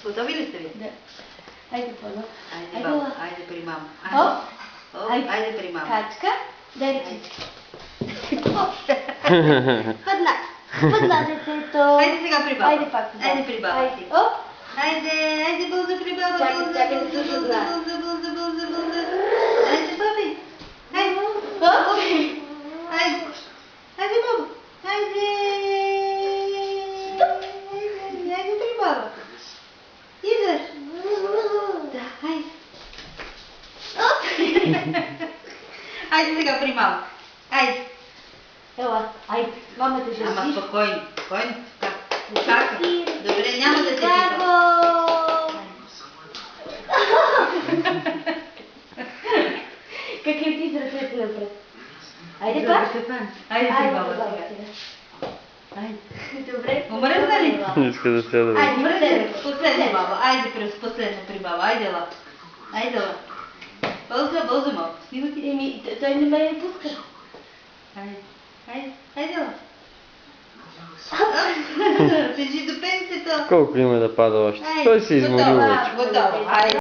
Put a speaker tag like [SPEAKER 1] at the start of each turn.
[SPEAKER 1] Готови ли сте ви?
[SPEAKER 2] Да. Айде, Пано.
[SPEAKER 1] Айде, баба. Айде при мама. Айде при мама.
[SPEAKER 2] Качка, дай ръчички. Пъдна детето.
[SPEAKER 1] Айде сега при баба.
[SPEAKER 2] Айде пак.
[SPEAKER 1] Айде при баба. Айде, бълза при баба.
[SPEAKER 2] Чакай, да се съзна.
[SPEAKER 1] Бълза. Айде, баби. Айде, баба. Айде при баба. Идеш. Да, айде. Айде сега при мама. Айде.
[SPEAKER 2] Ела, айде. Мама те ще
[SPEAKER 1] Ама спокойно. Чакай. Добре, няма да се пипа.
[SPEAKER 2] Как лети с ръцете напред. Айде пак.
[SPEAKER 1] Айде при баба сега.
[SPEAKER 2] Айде. Добре.
[SPEAKER 1] Умръзна ли?
[SPEAKER 3] Иска да сяда.
[SPEAKER 1] Айде, последно баба. Айде, последно при баба. Айде, ла. Бълза малко. Снима ти.
[SPEAKER 2] Той не ме пуска.
[SPEAKER 1] Айде, ла. Тежи до пенсията.
[SPEAKER 3] Колко има да пада още? Той се изморил вече.
[SPEAKER 1] Готово. Айде.